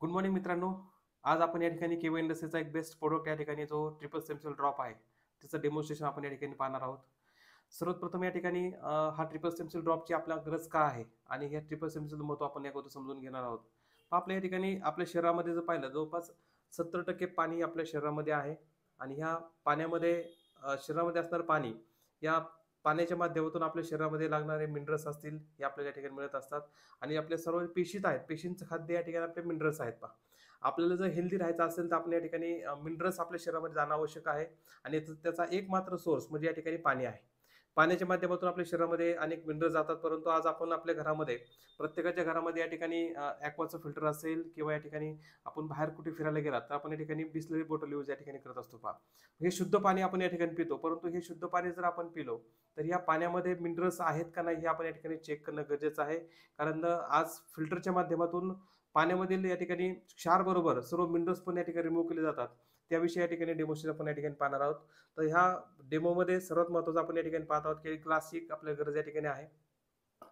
Good morning मित्रांनो. आज आपण या ठिकाणी केवळ इंडस्ट्रीचा एक बेस्ट प्रोडक्ट या ठिकाणी जो ट्रिपल सेमसेल ड्रॉप आहे त्याचं डेमॉन्स्ट्रेशन आपण या ठिकाणी पाहणार आहोत. सर्वात प्रथम या ठिकाणी हा ट्रिपल सेमसेल ड्रॉपची आपल्याला गरज का आहे आणि ह्या ट्रिपल सेमसेल महत्व आपण या अगोदर समजून घेणार आहोत. आपल्या या ठिकाणी आपल्या शरीरामध्ये जर पाहिलं जवळपास 70% पाणी आपल्या शरीरामध्ये आहे आणि ह्या पाण्यामध्ये शरीरामध्ये असणारं पाणी या पाण्याच्या माध्यमातून आपल्या शरीरामध्ये लागणारे मिनरल्स असतील हे आपल्याला या ठिकाणी मिळत असतात आणि आपल्या सर्व पेशीत आहेत पेशींचं खाद्य या ठिकाणी आपले मिनरल्स आहेत पहा. आपल्याला जर हेल्दी राहायचं असेल तर आपण या ठिकाणी मिनरल्स आपल्या शरीरामध्ये जाणं आवश्यक आहे आणि त्याचा एकमात्र सोर्स म्हणजे या ठिकाणी पाणी आहे. पाण्याच्या माध्यमातून आपल्या शरीरामध्ये अनेक मिनरल्स जातात, परंतु आज आपण आपल्या घरामध्ये प्रत्येकाच्या घरामध्ये या ठिकाणी ॲक्वाचं फिल्टर असेल किंवा या ठिकाणी आपण बाहेर कुठे फिरायला गेलात तर आपण या ठिकाणी बिसलरी बॉटल यूज या ठिकाणी करत असतो पहा. हे शुद्ध पाणी आपण या ठिकाणी पितो, परंतु हे शुद्ध पाणी जर आपण पिलो तर या पाण्यामध्ये मिनरल्स आहेत का नाही हे आपण या ठिकाणी चेक करणं गरजेचं आहे. कारण आज फिल्टरच्या माध्यमातून पाण्यामधील या ठिकाणी क्षार बरोबर सर्व मिनरल्स पण या ठिकाणी रिमूव्ह केले जातात. त्याविषयी या ठिकाणी डेमोस्ट्रेशन आपण या ठिकाणी पाहणार आहोत. तर ह्या डेमोमध्ये सर्वात महत्त्वाचं आपण या ठिकाणी पाहत आहोत की क्लासिक आपल्या गरज या ठिकाणी आहे.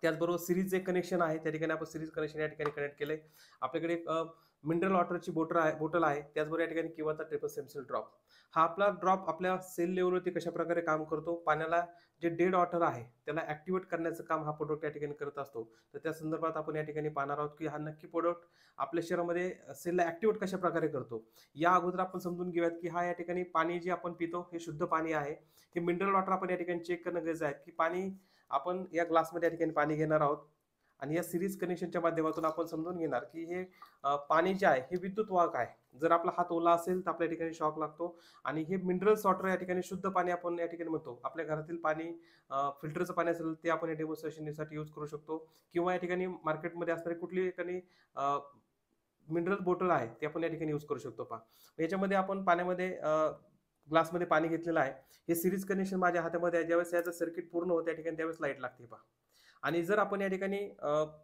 त्याचबरोबर सिरीजचं एक कनेक्शन आहे, त्या ठिकाणी आपण सिरीज कनेक्शन या ठिकाणी कनेक्ट केलंय. आपल्याकडे एक मिनरल वॉटरची बॉटल आहे त्याचबरोबर या ठिकाणी किंवाचा ट्रिपल सेमसेल ड्रॉप. हा आपला ड्रॉप आपल्या सेल लेवलवरती कशा प्रकारे काम करतो, पाण्याला जे डेड वॉटर आहे त्याला ऍक्टिव्हेट करण्याचं काम हा प्रोडक्ट या ठिकाणी करत असतो. तर त्या संदर्भात आपण या ठिकाणी पाहणार आहोत की हा नक्की प्रोडक्ट आपल्या शरीरामध्ये सेलला ऍक्टिव्हेट कशा प्रकारे करतो. या अगोदर आपण समजून घेऊयात की हा या ठिकाणी पाणी जे आपण पितो हे शुद्ध पाणी आहे. हे मिनरल वॉटर आपण या ठिकाणी चेक करणं गरजेचं आहे की पाणी आपण या ग्लासमध्ये या ठिकाणी पाणी घेणार आहोत आणि या सिरीज कनेक्शनच्या माध्यमातून आपण समजून घेणार की हे पाणी जे आहे हे विद्युत वाहक आहे. जर आपला हात ओला असेल तर आपल्या ठिकाणी शॉक लागतो आणि हे मिनरल्स वॉटर या ठिकाणी शुद्ध पाणी आपण या ठिकाणी म्हणतो. आपल्या घरातील पाणी फिल्टरचं पाणी असेल ते आपण या डेमॉन्स्ट्रेशनसाठी यूज करू शकतो किंवा या ठिकाणी मार्केटमध्ये असणारी कुठली ठिकाणी मिनरल बॉटल आहे ते आपण या ठिकाणी यूज करू शकतो पहा. याच्यामध्ये आपण पाण्यामध्ये ग्लासमध्ये पाणी घेतलेलं आहे. हे सिरीज कनेक्शन माझ्या हातामध्ये आहे. ज्यावेळेस याचं सर्किट पूर्ण होतं त्या ठिकाणी त्यावेळेस लाईट लागते पहा. आणि जर आपण या ठिकाणी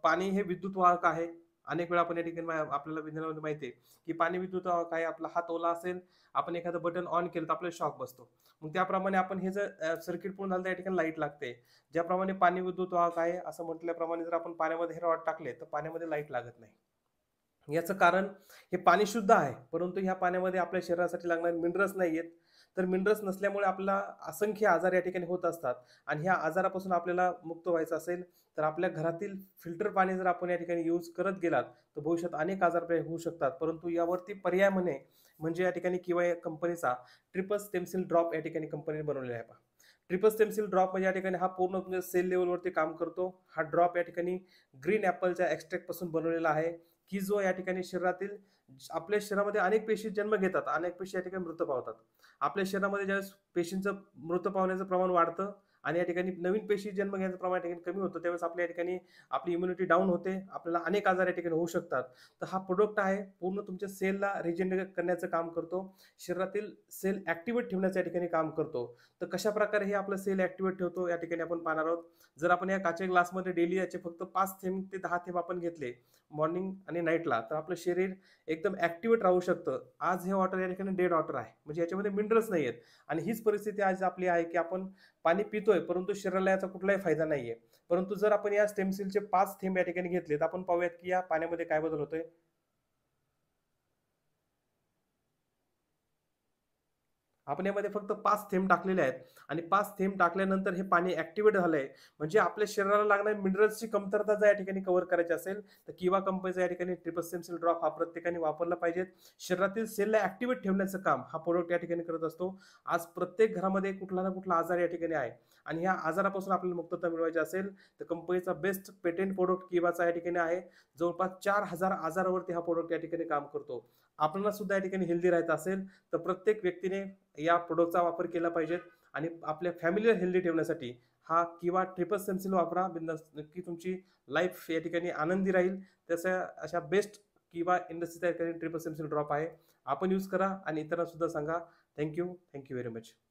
पाणी हे विद्युत वाहक आहे. अनेक वेळा आपण या ठिकाणी आपल्याला विज्ञानामध्ये माहिती आहे की पाणी विद्युत वाहक आहे. आपला हात ओला असेल, आपण एखादं बटन ऑन केलं तर आपल्याला शॉक बसतो. मग त्याप्रमाणे आपण हे जर सर्किट पूर्ण झालं तर या ठिकाणी लाईट लागते. ज्याप्रमाणे पाणी विद्युत वाहक आहे असं म्हटल्याप्रमाणे जर आपण पाण्यामध्ये हे रॉड टाकले तर पाण्यामध्ये लाईट लागत नाही. याचं कारण हे पाणी शुद्ध आहे, परंतु ह्या पाण्यामध्ये आपल्या शरीरासाठी लागणारे मिनरल्स नाही आहेत. तर मिनरल्स नसल्यामुळे आपल्याला असंख्य आजार या ठिकाणी होत असतात आणि ह्या आजारापासून आपल्याला मुक्त व्हायचं असेल तर आपल्या घरातील फिल्टर पाणी जर आपण या ठिकाणी यूज करत गेलात तर भविष्यात अनेक आजार होऊ शकतात. परंतु यावरती पर्याय म्हणजे या ठिकाणी किंवा या कंपनीचा ट्रिपल स्टेमसेल ड्रॉप या ठिकाणी कंपनीने बनवलेला आहे पहा. ट्रिपल स्टेमसेल ड्रॉप म्हणजे या ठिकाणी हा पूर्ण सेल लेवलवरती काम करतो. हा ड्रॉप या ठिकाणी ग्रीन ॲपलच्या एक्स्ट्रॅक्ट पासून बनवलेला आहे की जो या ठिकाणी शरीरातील आपल्या शरीरामध्ये अनेक पेशी जन्म घेतात, अनेक पेशी या ठिकाणी मृत पावतात. आपल्या शरीरामध्ये ज्यावेळेस पेशींचं मृत पावण्याचं प्रमाण वाढतं आणि या ठिकाणी नवीन पेशी जन्म घेण्याचं प्रमाण या ठिकाणी कमी होतं, त्यावेळेस आपल्या या ठिकाणी आपली इम्युनिटी डाऊन होते, आपल्याला अनेक आजार या ठिकाणी होऊ शकतात. तर हा प्रोडक्ट आहे पूर्ण तुमच्या सेलला रिजेनरेट करण्याचं काम करतो, शरीरातील सेल ऍक्टिव्हेट ठेवण्याचं या ठिकाणी काम करतो. तर कशा प्रकारे हे आपलं सेल ऍक्टिव्हेट ठेवतो या ठिकाणी आपण पाहणार आहोत. जर आपण या काचेच्या ग्लासमध्ये डेली याचे फक्त 5 थेंब ते 10 थेंब आपण घेतले मॉर्निंग आणि नाईटला तर आपलं शरीर एकदम ऍक्टिव्हेट राहू शकतं. आज हे वॉटर या ठिकाणी डेड वॉटर आहे, म्हणजे याच्यामध्ये मिनरल्स नाही आहेत आणि हीच परिस्थिती आज आपली आहे की आपण पाणी पितोय परंतु शरीराला याचा कुठलाही फायदा नाहीये. परंतु जर आपण या स्टेमसेलचे 5 थेंब या ठिकाणी घेतले तर आपण पाहूयात की या पाण्यामध्ये काय बदल होतोय. आपण यामध्ये फक्त 5 थेंब टाकलेले आहेत आणि 5 थेंब टाकल्यानंतर हे पाणी ऍक्टिव्हेट झालंय. म्हणजे आपल्या शरीराला लागणाऱ्या मिनरल्सची कमतरता जर या ठिकाणी कव्हर करायची असेल तर किवा कंपनीचा या ठिकाणी ट्रिपल सेमसेल ड्रॉप हा प्रत्येकाने वापरला पाहिजे. शरीरातील सेलला ऍक्टिव्हेट ठेवण्याचं काम हा प्रोडक्ट या ठिकाणी करत असतो. आज प्रत्येक घरामध्ये कुठला ना कुठला आजार या ठिकाणी आहे आणि ह्या आजारापासून आपल्याला मुक्तता मिळवायची असेल तर कंपनीचा बेस्ट पेटेंट प्रोडक्ट किवाचा या ठिकाणी आहे. जवळपास 4000 आजारावरती हा प्रोडक्ट या ठिकाणी काम करतो. आपल्याला सुद्धा या ठिकाणी हेल्दी राहायचं असेल तर प्रत्येक व्यक्तीने या प्रोडक्टचा वापर केला पाहिजे आणि आपल्या फॅमिलीला हेल्दी ठेवण्यासाठी हा किंवा ट्रिपल सेन्सिल वापरा. बिंदास नक्की तुमची लाईफ या ठिकाणी आनंदी राहील. तसं अशा बेस्ट किंवा इंडस्ट्रीच्या ठिकाणी ट्रिपल सेन्सिल ड्रॉप आहे, आपण यूज करा आणि इतरांना सुद्धा सांगा. Thank you very much.